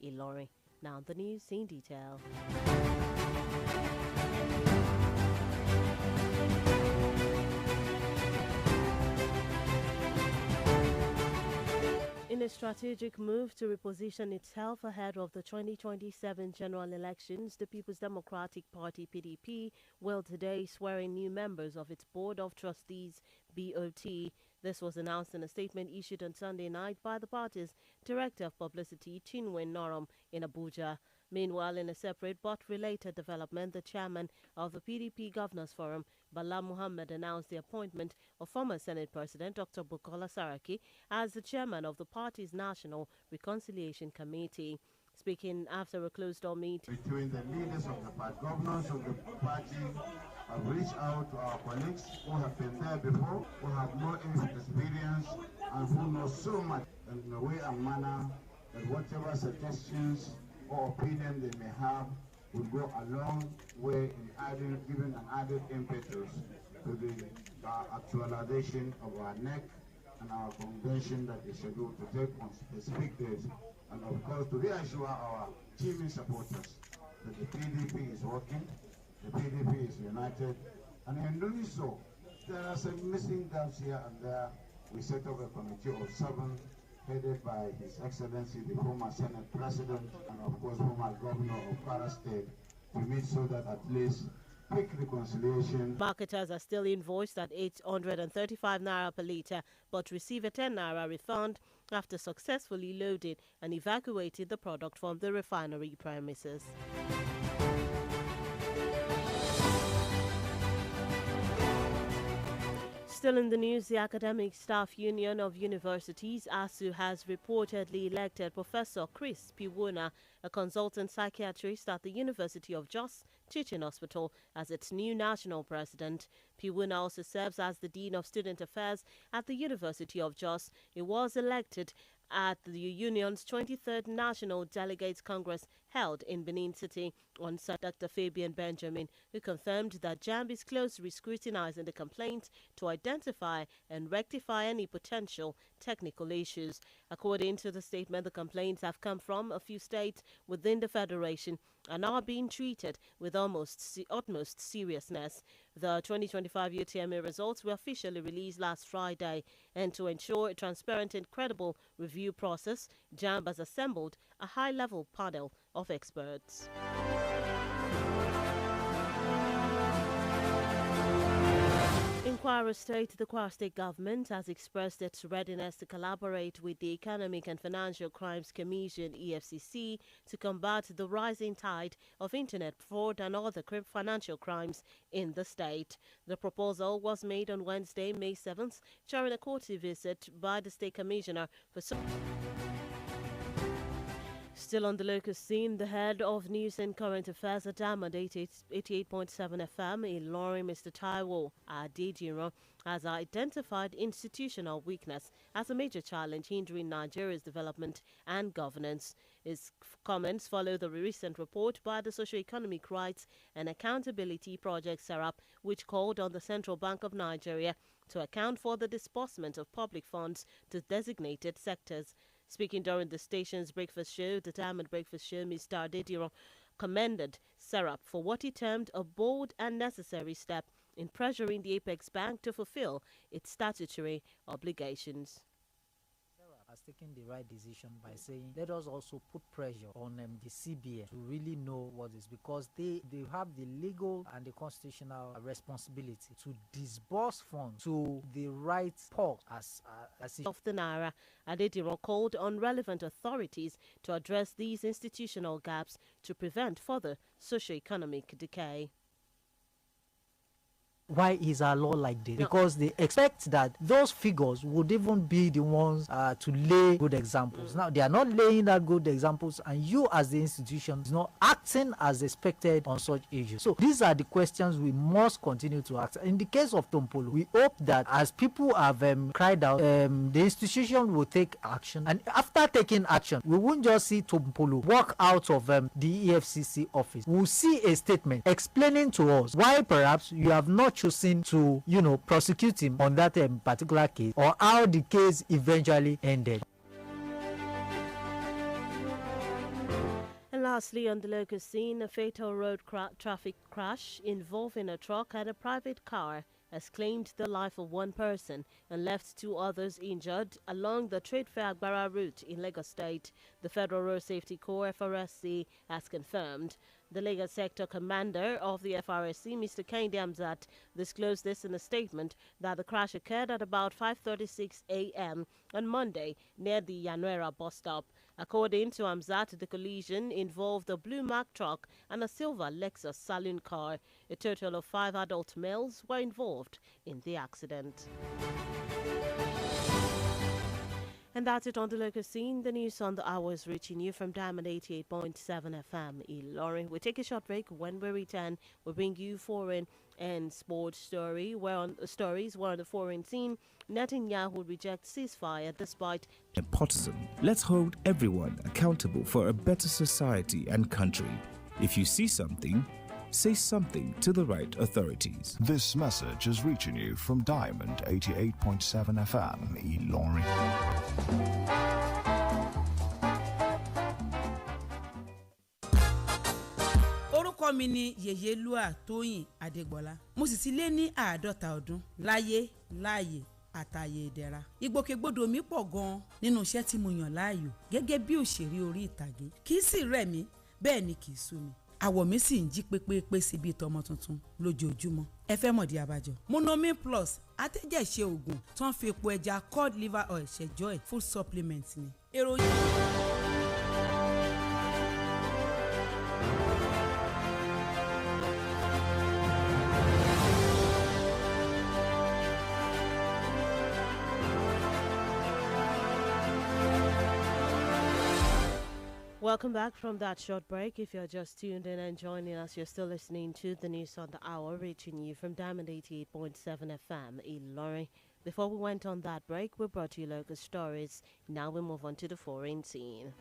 Ilorin. Now the news in detail. In a strategic move to reposition itself ahead of the 2027 general elections, the People's Democratic Party (PDP) will today swear in new members of its Board of Trustees (BOT). This was announced in a statement issued on Sunday night by the party's Director of Publicity, Chinwe Norom, in Abuja. Meanwhile, in a separate but related development, the chairman of the PDP Governors Forum, Bala Muhammad, announced the appointment of former Senate President Dr. Bukola Saraki as the chairman of the party's National Reconciliation Committee. Speaking after a closed-door meeting between the leaders of the party, governors of the party have reached out to our colleagues who have been there before, who have more experience, and who know so much in a way and manner that whatever suggestions or opinion they may have will go a long way in giving an added impetus to the actualization of our NEC and our convention that is scheduled to take on specific dates. And of course, to reassure our teaming supporters that the PDP is working, the PDP is united, and in doing so, there are some missing gaps here and there. We set up a committee of 7 headed by His Excellency, the former Senate President, and of course, former Governor of Kwara State, to meet so that at least quick reconciliation. Marketers are still invoiced at 835 naira per litre, but receive a 10 naira refund after successfully loading and evacuating the product from the refinery premises. Still in the news, the Academic Staff Union of Universities, ASU, has reportedly elected Professor Chris Piwuna, a consultant psychiatrist at the University of Jos Teaching Hospital, as its new national president. Piwuna also serves as the Dean of Student Affairs at the University of Jos. He was elected at the union's 23rd National Delegates Congress held in Benin City on Saturday. Dr. Fabian Benjamin, who confirmed that JAMB is closely scrutinizing the complaint to identify and rectify any potential technical issues. According to the statement, the complaints have come from a few states within the federation and are being treated with utmost seriousness. The 2025 UTMA results were officially released last Friday, and to ensure a transparent and credible review process, JAMB has assembled a high-level panel of experts. In Kwara State, the Kwara State government has expressed its readiness to collaborate with the Economic and Financial Crimes Commission (EFCC) to combat the rising tide of internet fraud and other financial crimes in the state. The proposal was made on Wednesday, May 7th, during a court visit by the State Commissioner for Still on the local scene, the head of News and Current Affairs at Diamond 88.7 FM in Ilorin, Mr. Taiwo Adejiro, has identified institutional weakness as a major challenge hindering Nigeria's development and governance. His comments follow the recent report by the Socio-Economic Rights and Accountability Project (SERAP), which called on the Central Bank of Nigeria to account for the disbursement of public funds to designated sectors. Speaking during the station's breakfast show, the Diamond Breakfast Show, Mr. Adediro commended SERAP for what he termed a bold and necessary step in pressuring the Apex Bank to fulfill its statutory obligations. Has taken the right decision by saying let us also put pressure on the CBN to really know what is, because they have the legal and the constitutional responsibility to disburse funds to the right port as of the Naira. Adediro called on relevant authorities to address these institutional gaps to prevent further socio-economic decay. Why is our law like this? Because they expect that those figures would even be the ones to lay good examples. Now, they are not laying that good examples, and you as the institution is not acting as expected on such issues. So these are the questions we must continue to ask. In the case of Tompolo, we hope that as people have cried out, the institution will take action. And after taking action, we won't just see Tompolo walk out of the EFCC office. We'll see a statement explaining to us why perhaps you have not chosen to, prosecute him on that particular case, or how the case eventually ended. lastly, on the local scene, a fatal road traffic crash involving a truck and a private car has claimed the life of one person and left two others injured along the Trade Fair Agbara route in Lagos State. The Federal Road Safety Corps (FRSC) has confirmed. The Lagos Sector Commander of the FRSC, Mr. Kehinde Hamzat, disclosed this in a statement that the crash occurred at about 5:36 a.m. on Monday near the Yanuera bus stop. According to Hamzat, the collision involved a blue Mack truck and a silver Lexus saloon car. A total of 5 adult males were involved in the accident. And that's it on the local scene. The news on the hour is reaching you from Diamond 88.7 FM Ilorin. We take a short break. When we return, we'll bring you foreign and sports stories. Where on the foreign scene, Netanyahu rejects ceasefire despite partisan. Let's hold everyone accountable for a better society and country. If you see something, say something to the right authorities. This message is reaching you from Diamond 88.7 FM Ilorin. Orúkọ mi ni Yèyélúà Tóyìn Adégbọlá. Mo sì ti lé ní 50 ọdún láyé láàyè àtàyè ìdẹ̀ra. Ìgbòkègbodò mi pọ̀ gan-an nínú iṣẹ́ tí mo yàn láàyò gẹ́gẹ́ bí òṣèré orí ìtàgé. Kì í sì rẹ̀ mí, bẹ́ẹ̀ ni kì í sú mi. Àwọ̀ mi sì ń jí pépépé sí bí tọmọ tuntun lójoojúmọ́. Ẹ fẹ́ mọ̀dí abájọ. Monomin Plus atẹ́jẹ̀ṣe oògùn tó ń fi epo ẹja cod liver oil ṣẹjọ́ ẹ̀ food supplement ni. Welcome back from that short break. If you're just tuned in and joining us, you're still listening to the news on the hour, reaching you from Diamond 88.7 FM Ilorin. Before we went on that break, we brought you local stories. Now we move on to the foreign scene.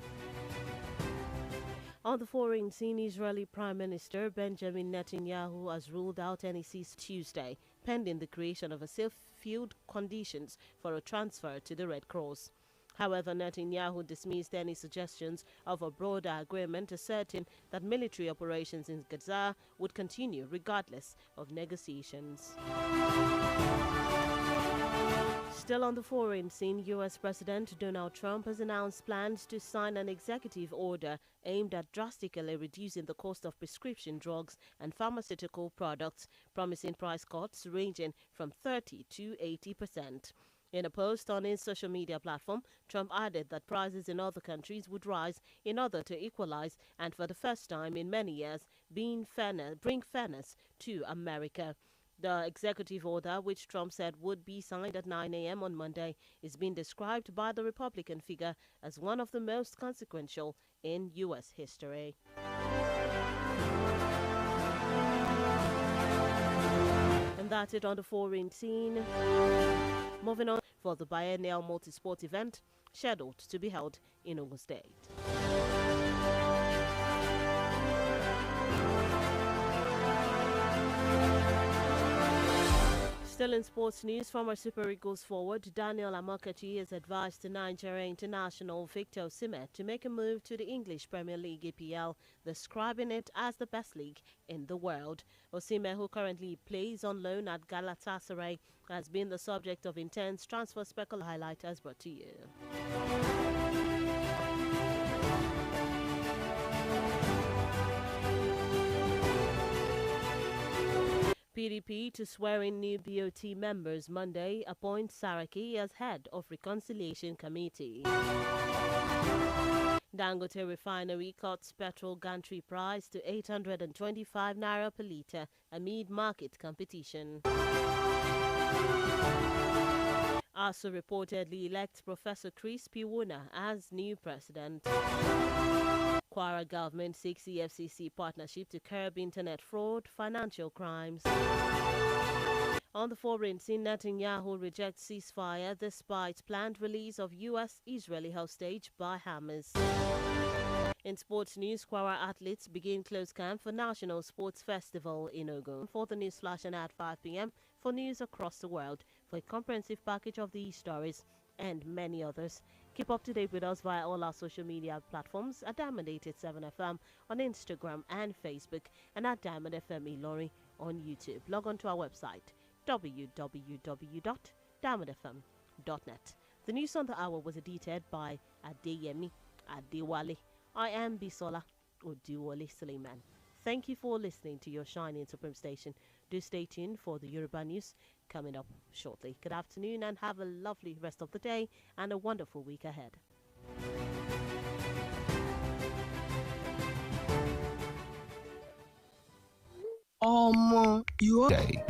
On the foreign scene, Israeli Prime Minister Benjamin Netanyahu has ruled out any cease Tuesday, pending the creation of a safe field conditions for a transfer to the Red Cross. However, Netanyahu dismissed any suggestions of a broader agreement, asserting that military operations in Gaza would continue regardless of negotiations. Still on the foreign scene, U.S. President Donald Trump has announced plans to sign an executive order aimed at drastically reducing the cost of prescription drugs and pharmaceutical products, promising price cuts ranging from 30 to 80%. In a post on his social media platform, Trump added that prices in other countries would rise in order to equalize and, for the first time in many years, bring fairness to America. The executive order, which Trump said would be signed at 9 a.m. on Monday, is being described by the Republican figure as one of the most consequential in U.S. history. And that's it on the foreign scene. Moving on for the biennial multi-sport event scheduled to be held in Ogun State. Still in sports news, former Super Eagles forward Daniel Amokachi has advised the Nigeria international Victor Osimhen to make a move to the English Premier League EPL, describing it as the best league in the world. Osimhen, who currently plays on loan at Galatasaray, has been the subject of intense transfer speculation. Highlight as brought to you. PDP to swear in new BOT members Monday appoints Saraki as head of Reconciliation Committee. Dangote Refinery cuts petrol gantry price to 825 naira per litre amid market competition. ASU reportedly elects Professor Chris Piwuna as new president. Kwara government seeks EFCC partnership to curb internet fraud, financial crimes. On the foreign scene, Netanyahu rejects ceasefire despite planned release of U.S.-Israeli hostage by Hamas. In sports news, Kwara athletes begin close camp for National Sports Festival in Ogun. For the news flash and at 5 p.m. for news across the world. For a comprehensive package of these stories and many others, Keep up to date with us via all our social media platforms at Diamond 887 FM on Instagram and Facebook, and at Diamond FM Ilorin on YouTube. Log on to our website www.diamondfm.net. The news on the hour was edited by Adeyemi Adewale. I am Bisola Oduwole Suleiman. Thank you for listening to your shining supreme station. Do stay tuned for the Yoruba news coming up shortly. Good afternoon and have a lovely rest of the day and a wonderful week ahead.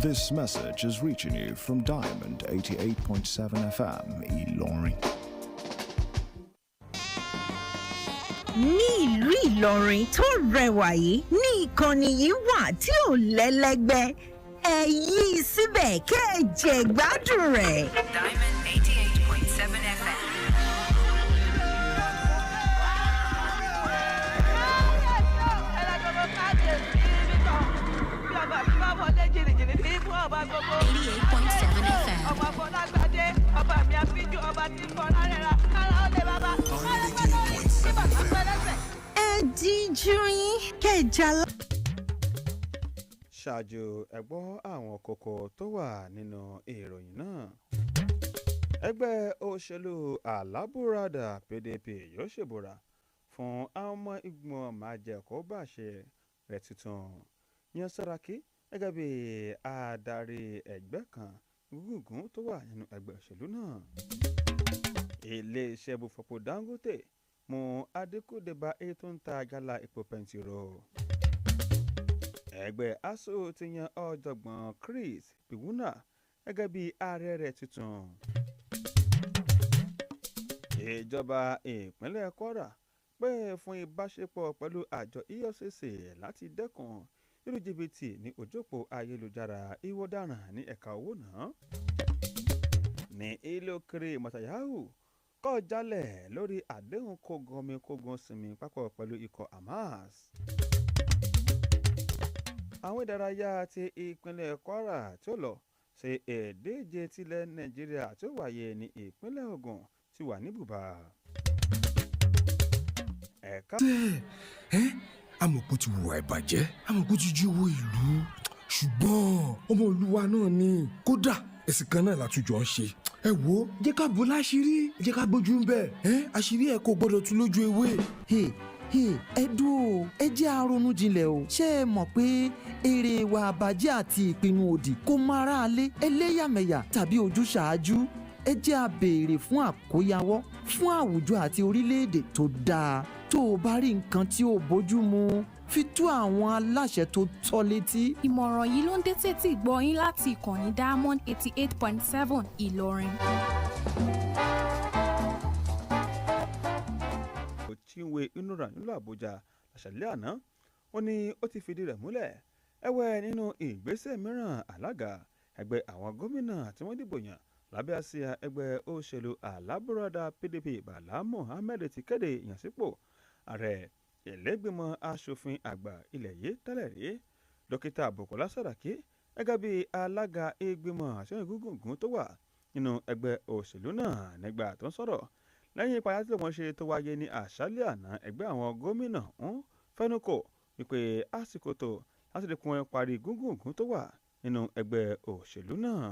This message is reaching you from Diamond 88.7 FM, Ilorin. ní ìlú Ìlọrin tó rẹwà yìí ní ìkànnì yìí wà tí ò lẹ́lẹ́gbẹ́ ẹ yí síbẹ̀ kẹ́ ẹ jẹ gbádùn rẹ̀. Diamond 88.7 FM. ẹ díjú yín kẹjà. ṣáájú ẹ gbọ́ àwọn kókó tó wà nínú ìròyìn náà. ẹgbẹ́ òṣèlú alábùradà PDP yóò ṣèbúra fún àwọn ọmọ ìgbìmọ̀ májẹ̀kóbàṣe rẹ̀ tuntun. yan Saraki gẹ́gẹ́ bí adarí ẹgbẹ́ kan gúngún tó wà nínú ẹgbẹ́ òṣèlú náà. iléeṣẹ́ bufọ́pọ̀ Dangote mú àdínkù dé bá ètò ń ta gálà epo pẹntiró. ẹgbẹ́ ASUU ti yan ọ̀jọ̀gbọ́n Chris Piwuna gẹ́gẹ́ bí ààrẹ rẹ̀ tuntun. ìjọba ìpínlẹ̀ Kwara pè fún ìbáṣepọ̀ pẹ̀lú àjọ EFCC láti dẹ́kun irú jìbìtì ní ojú òpó ayélujára ìwọ́daràn ní ẹ̀ka owó náà. ní ilé òkèrè Netanyahu kọ̀ jálẹ̀ lórí àdéhùn kógun sinmi papọ̀ pẹ̀lú ikọ̀ Hamas. àwọn ìdárayá ti ìpínlẹ̀ Kwara tí ó lọ ṣe ìdíje tilẹ̀ Nàìjíríà tí ó wáyé ní ìpínlẹ̀ Ògùn ti wà ní bùbá. ẹ̀ka. amòkú ti hùwà ìbàjẹ́ amòkú ti jí owó ìlú ṣùgbọ́n ọmọ olúwa náà ni kódà ẹ̀sìn kan náà látújọ ń ṣe. ẹ wo jẹ́ ká bò láṣìírí jẹ́ ká gbójú ń bẹ̀ àṣírí ẹ̀ kò gbọ́dọ̀ tú lójú ewé. ẹ dúró ẹ jẹ́ àrònú jinlẹ̀ o ṣé ẹ mọ̀ pé èrè ìwà àbàjẹ́ àti ìpinnu òdì kò máa ráalé ẹlẹ́yàmẹ̀yà tàbí ojúṣàájú ẹ jẹ́ a béèrè fún àkóyawọ́ fún àwùjọ àti orílẹ̀-èdè tó dáa tó o bá rí nǹkan tí ò bójú mu fi tó àwọn aláṣẹ tó tọ́ létí. ìmọ̀ràn yìí ló ń dé tètè gbọ́ yín láti ìkànnì Diamond 88.7 Ìlọrin. Chinwe Inura nílùú Àbújá àṣàlẹ̀ àná ó ní ó ti fìdí rẹ̀ múlẹ̀ ẹ̀wẹ̀ nínú ìgbésẹ̀ mìíràn alága ẹgbẹ́ àwọn gómìnà tí wọ́n dìbò yàn lábẹ́ àsíá ẹgbẹ́ òṣèlú alábùradà PDP Bala Mohammed ti kéde ìyànsípò ààrẹ ìlẹ́gbìmọ̀ asòfin àgbà ilẹ̀ yìí tẹ́lẹ̀ rí dókítà Bukola Saraki gẹ́gẹ́ bí alága ìgbìmọ̀ àṣeyàn gúngùn tó wà nínú ẹgbẹ́ òṣèlú náà nígbà tó ń sọ̀rọ̀ lẹ́yìn ìpàdé tí wọ́n ṣe tó wáyé ní àṣálẹ́ àná ẹgbẹ́ àwọn gómìnà ń fẹnukò wípé àsìkò tó láti lè kún parí gúngùn tó wà nínú ẹgbẹ́ òṣèlú náà.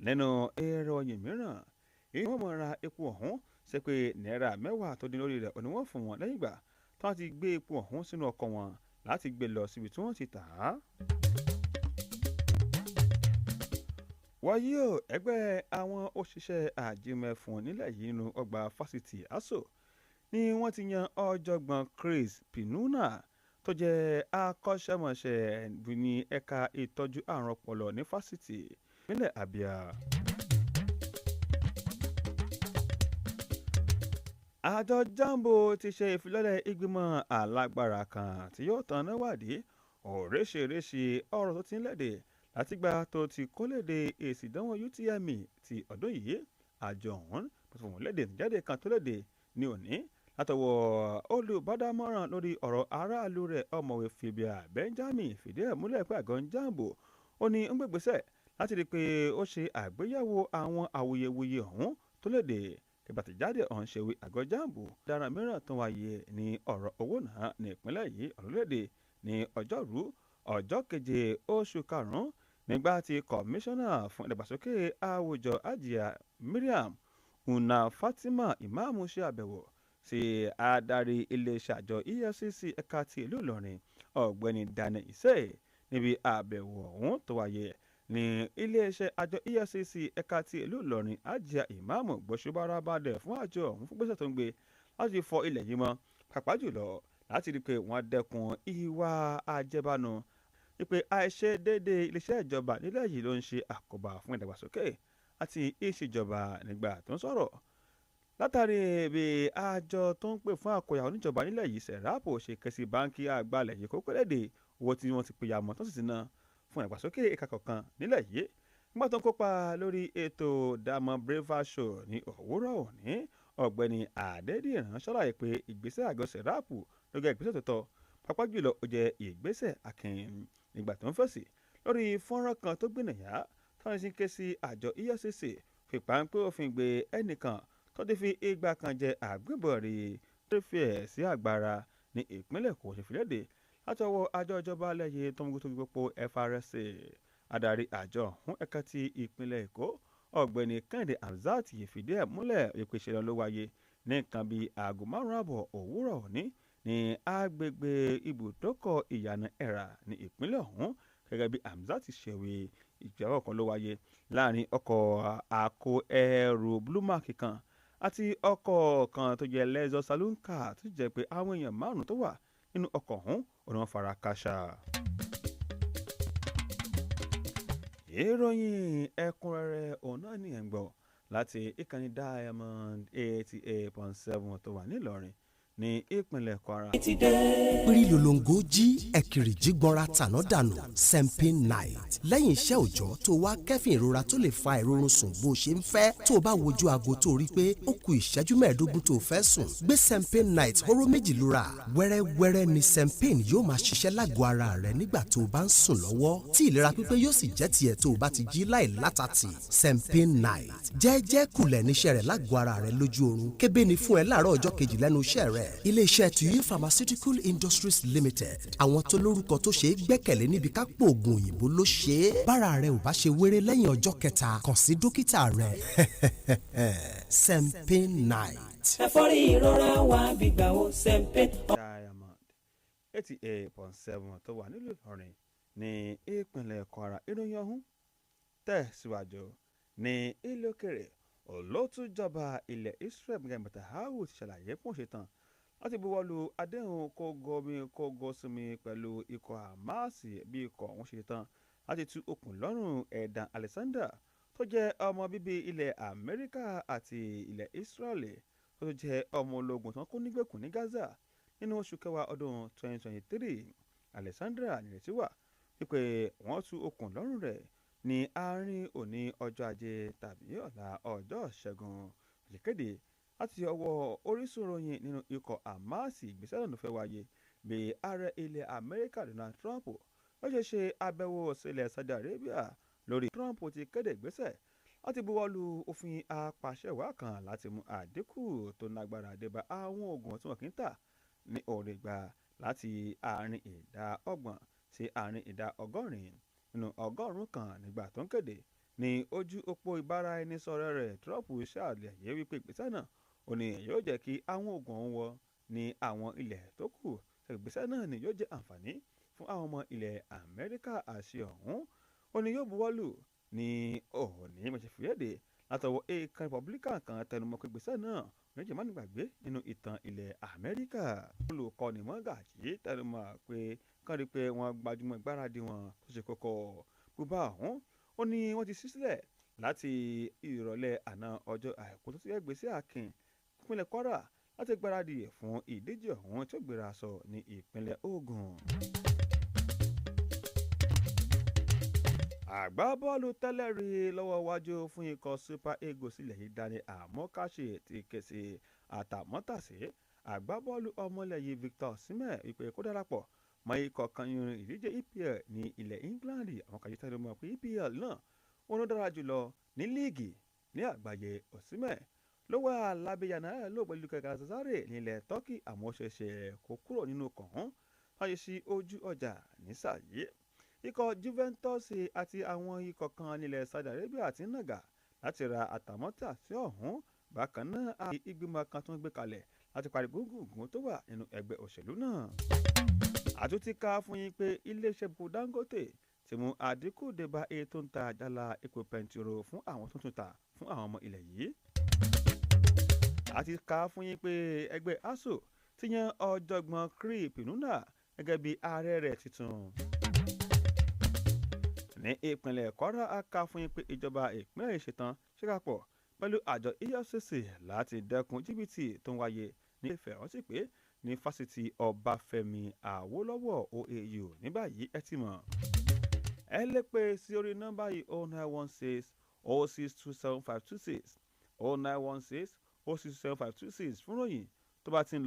nínú ìròyìn mìíràn èyí wọ́n mọ̀ ra epo ọ̀hún ṣe pé náírà 10 tó dín lórí rẹ̀ òní wọ́n fún wọn lẹ́yìn ìgbà tí wọ́n ti gbé epo ọ̀hún sínú ọkọ̀ wọn láti gbé lọ síbi tí wọ́n ti tà á. wáyé o ẹgbẹ́ àwọn òṣìṣẹ́ àjẹmẹ́fún nílẹ̀ yìí nínú ọgbà fásitì ASUU ni wọ́n ti yan ọ̀jọ̀gbọ́n Chris Piwuna tó jẹ́ akọ́ṣẹ́mọṣẹ́ ní ẹ̀ka ìtọ́jú àrùn ọpọlọ ní fásitì ìpínlẹ̀ Abia. àjọ Jambo ti ṣe ìfilọ́lẹ̀ ìgbìmọ̀ alágbára kan tí yóò tanná wádìí oríṣiríṣi ọ̀rọ̀ tó ti ń léde látìgbà tó ti kó léde èsì ìdánwò UTME ti ọdún yìí. àjọ ọ̀hún pẹ̀lú fún léde ìjáde kan tó léde ní òní látọwọ́ olùbádámọ̀ràn lórí ọ̀rọ̀ aráàlú rẹ̀ ọ̀mọ̀wé Fibia Benjamin fìdí ẹ̀ múlẹ̀ pé àgọ́ Jambo ó ní ń gbégbésẹ̀ láti rí i pé ó ṣe àgbéyẹ̀wò àwọn awuyewuye ọ̀hún tó léde ìbàtìjáde ọ̀hún ṣe wí àgọ́ jáàmù dára mìíràn tó wáyé ní ọ̀rọ̀ owó náà ní ìpínlẹ̀ yìí ọ̀rọ̀lédè ní ọjọ́rú ọjọ́ keje oṣù karùn-ún nígbà tí kọmíṣánná fún ìdàgbàsókè àwùjọ Hajiya Mariam Una Fatima Ìmáàmù ṣe àbẹ̀wò sí adarí iléeṣẹ́ àjọ EFCC ẹ̀ka ti ìlú Ìlọrin ọ̀gbẹ́ni Daniel Ise níbi àbẹ̀wò ọ̀hún tó wáyé ní iléeṣẹ́ àjọ EFCC ẹ̀ka ti ìlú Ìlọrin Hajiya Ìmáàmù gbóṣùbára balẹ̀ fún àjọ ọ̀hún fún gbèsè tó ń gbé láti fọ ilẹ̀ yìí mọ́ pàápàá jùlọ láti rí i pé wọ́n dẹ́kun ìwà àjẹbánu wípé àìṣe déédé iléeṣẹ́ ìjọba nílẹ̀ yìí ló ń ṣe àkóbá fún ìdàgbàsókè àti ìṣèjọba nígbà tó ń sọ̀rọ̀ látàrí bí àjọ tó ń pè fún àkóyawọ́ oníjọba nílẹ̀ yìí sẹ̀ráàpò ṣe ké sí báńkì àgbàlẹ̀ yìí kó pẹ́lẹ́dẹ̀ owó tí wọ́n ti pè yàmọ́ tó sì ti ná fún ìdàgbàsókè ẹ̀ka kọ̀ọ̀kan nílẹ̀ yìí nígbà tó ń kópa lórí ètò Diamond Breakfast Show ní òwúrọ̀ òní ọ̀gbẹ́ni Adédìran ṣàlàyé pé ìgbésẹ̀ àgọ́ sẹ̀ráàpò ló jẹ́ ìgbésẹ̀ tó tọ́ pàápàá jùlọ ó jẹ́ ìgbésẹ̀ akin nígbà tó ń fèsì lórí fọ́nrán kan tó gbìnàyà táwọn ti ń ké sí àjọ EFCC fipá ń pé òfin gbé ẹnìkan tó ti fi ìgbà kan jẹ àgbébọ̀ rí tó fi ẹ̀ sí àgbára ní ìpínlẹ̀ Èkó ṣe fìlédè látọwọ́ àjọ ìjọba lẹ́yìn tó ń gbótó gbogbo FRSC adarí àjọ ọ̀hún ẹ̀ka ti ìpínlẹ̀ Èkó ọ̀gbẹ́ni Kẹ́hìndé Hamzat yìí fìdí ẹ̀ múlẹ̀ ìpè ìṣẹ̀lẹ̀ ló wáyé ní nǹkan bíi aago 5 àbọ̀ òwúrọ̀ òní ní agbègbè ibùdókọ̀ ìyànà ẹ̀rà ní ìpínlẹ̀ ọ̀hún gẹ́gẹ́ bí Hamzat ṣe wí ìjẹ́wọ́ kan ló wáyé láàrin ọkọ̀ àkó ẹrù Blue Mark kan àti ọkọ̀ kan tó jẹ́ Lexus Saloon car tó jẹ́ pé àwọn èèyàn 5 tó wà nínú ọkọ̀ ọ̀hún ọ̀nà fara káṣá. ìròyìn ẹ̀kúnrẹ́rẹ́ òun náà ní ẹ̀ ń gbọ́ láti ìkànnì Diamond 88.7 tó wà nílọrin ní ìpínlẹ̀ Kwara. pírí lolongo jí ẹ̀kìrìjì gbọ́ra tàná dànù sempin night lẹ́yìn iṣẹ́ òòjọ́ tó wá kẹ́fìn ìrora tó lè fa ìrorun sùn bó ṣe ń fẹ́ tó o bá wojú aago tó rí pé ó ku ìṣẹ́jú 15 tó o fẹ́ sùn gbé sempin night hóró méjì lura wẹ́rẹ́wẹ́rẹ́ ni sempin yóò máa ṣiṣẹ́ lágọ̀ọ́ ara rẹ nígbà tó o bá ń sùn lọ́wọ́ tí ìlera pípé yóò sì jẹ́ tiẹ̀ tó o bá ti jí láì látàtì sempin night jẹ́jẹ́ kulẹ̀ níṣẹ́ rẹ̀ lágọ̀ọ́ ara rẹ lójú oorun kébé ni fún ẹ láàárọ̀ ọjọ́ kejì lẹ́nu iṣẹ́ rẹ̀ ilé-iṣẹ́ tuyi pharmaceutical industries limited àwọn tó lórúkọ tó ṣe é gbẹ́kẹ̀lé níbi ká pò oògùn òyìnbó ló ṣe é bára rẹ ò bá ṣe wéré lẹ́yìn ọjọ́ kẹta kàn sí dókítà rẹ sempin night. ẹ̀fọ́rí ìrora wa gbígbà wo sempin. Diamond 88.7 tó wà nílùú Ìlọrin ní ìpínlẹ̀ Kwara ìròyìn ọ̀hún tẹ̀síwájú ní ilé òkèrè olótùjọba ilẹ̀ Israel gẹ̀mẹ̀tà Taiwo ti ṣàlàyé fún òṣètàn láti buwọ́lu àdéhùn kógósùnmi pẹ̀lú ikọ̀ Hamas bí ikọ̀ ọ̀hún ṣe tán láti tú okùn lọ́rùn ẹ̀dàn Alexander tó jẹ́ ọmọ bíbí ilẹ̀ Amẹ́ríkà àti ilẹ̀ Israeli tó jẹ́ ọmọ ológun tó ń kó nígbèkùn ní Gaza nínú oṣù kẹwàá ọdún 2023 Alexandra nírètí wà wípé wọ́n tú okùn lọ́rùn rẹ̀ ní àárín òní ọjọ́ ajé tàbí ọ̀la ọjọ́ ṣẹ́gun ìkéde láti ọwọ́ orísun ròyìn nínú ikọ̀ Hamas ìgbésẹ̀ náà ló fẹ́ wáyé bí ààrẹ ilẹ̀ Amẹ́ríkà Donald Trump ló ṣe ṣe àbẹ̀wò sílẹ̀ Saudi Arabia lórí Trump ti kéde ìgbésẹ̀ láti buwọ́lu òfin apàṣẹwàá kan láti mú àdínkù tó lágbára dé bá àwọn oògùn tí wọ́n kì í tà ní òrìgbà láti àárín ìdá 30 sí àárín ìdá 100 nínú 100 kan nígbà tó ń kéde ní ojú òpó ìbáraẹnisọ̀rọ̀ rẹ̀ Trump ṣàlàyé wípé ìgbésẹ̀ náà ó ní yóò jẹ́ kí àwọn oògùn ọ̀hún wọ ní àwọn ilẹ̀ tó kù ìgbésẹ̀ náà ni yóò jẹ́ àǹfààní fún àwọn ọmọ ilẹ̀ Amẹ́ríkà àṣẹ ọ̀hún ó ní yóò buwọ́lù ní òní mọ̀ṣẹ́fìyẹ́dẹ látọwọ́ èèkàn Republican kan tẹnumọ́ pé ìgbésẹ̀ náà méjì má nígbàgbé nínú ìtàn ilẹ̀ Amẹ́ríkà olùkọ́ni mọ́gàjì tẹnumọ́ pé kán rí pé wọ́n gbajúmọ̀ ìgbáradì wọn tó ṣe kókó bùbá ọ̀hún ó ní wọ́n ti ṣí sílẹ̀ láti ìrọ̀lẹ́ àná ọjọ́ àìkú tó ti gbé sí Akin ìpínlẹ̀ Kwara láti gbáradì fún ìdíje ọ̀hún tó gbéra sọ ní ìpínlẹ̀ Ògùn. àgbábọ́ọ̀lù tẹ́lẹ̀ rí lọ́wọ́ wájú fún ikọ̀ Super Eagles ilẹ̀ yìí Dani Amokachi ti kèsì àtàmọ́tàsé àgbábọ́ọ̀lù ọmọlẹ̀ yìí Victor Osimhen ìpè kó darapọ̀ mọ́ ikọ̀ kan yìí ìdíje EPL ní ilẹ̀ England àwọn kan yìí tẹ́lẹ̀ mọ́ pé EPL náà wọn ló dára jùlọ ní líìgì ní àgbáyé. Osimhen ló wà lábẹ́yànà ló pẹ̀lú Galatasaray nílẹ̀ Turkey àmọ́ ṣẹ̀ṣẹ̀ kó kúrò nínú kọ̀ọ̀hún láyé sí ojú ọjà nísàyé. Ikọ̀ Juventus àti àwọn ikọ̀ kan nílẹ̀ Saudi Arabia ti ń nàgà láti ra àtàmọ́tà sí ọ̀hún. Bákan náà ìgbìmọ̀ kan tó ń gbé kalẹ̀ láti parí gbóngbòngbò tó wà nínú ẹgbẹ́ òṣèlú náà. Àtúntí ká fún yín pé iléeṣẹ́ epo Dangote ti mú àdínkù dé bá iye tó ń ta jálá epo pẹntiró fún àwọn tó tún ta fún àwọn ọmọ ilẹ̀ yìí. Àti ká fún yín pé ẹgbẹ́ ASUU ti yan ọ̀jọ̀gbọ́n Chris Pinuna gẹ́gẹ́ bí ààrẹ rẹ̀ tuntun. Ní ìpínlẹ̀ Kwara a ká fún yín pé ìjọba ìpínlẹ̀ ṣetán ṣíkàpọ̀ pẹ̀lú àjọ EFCC láti dẹ́kun jìbìtì tó ń wáyé ní ìfẹ̀hóntì pé ní fásitì Ọbáfẹ́mi Awólọ́wọ̀ OAU ní báyìí ẹ ti mọ̀. Ẹ lè pè sí orí nọ́mbà yìí 0916 0627526 0916 0627526 fún ròyìn tó bá ti ń lọ.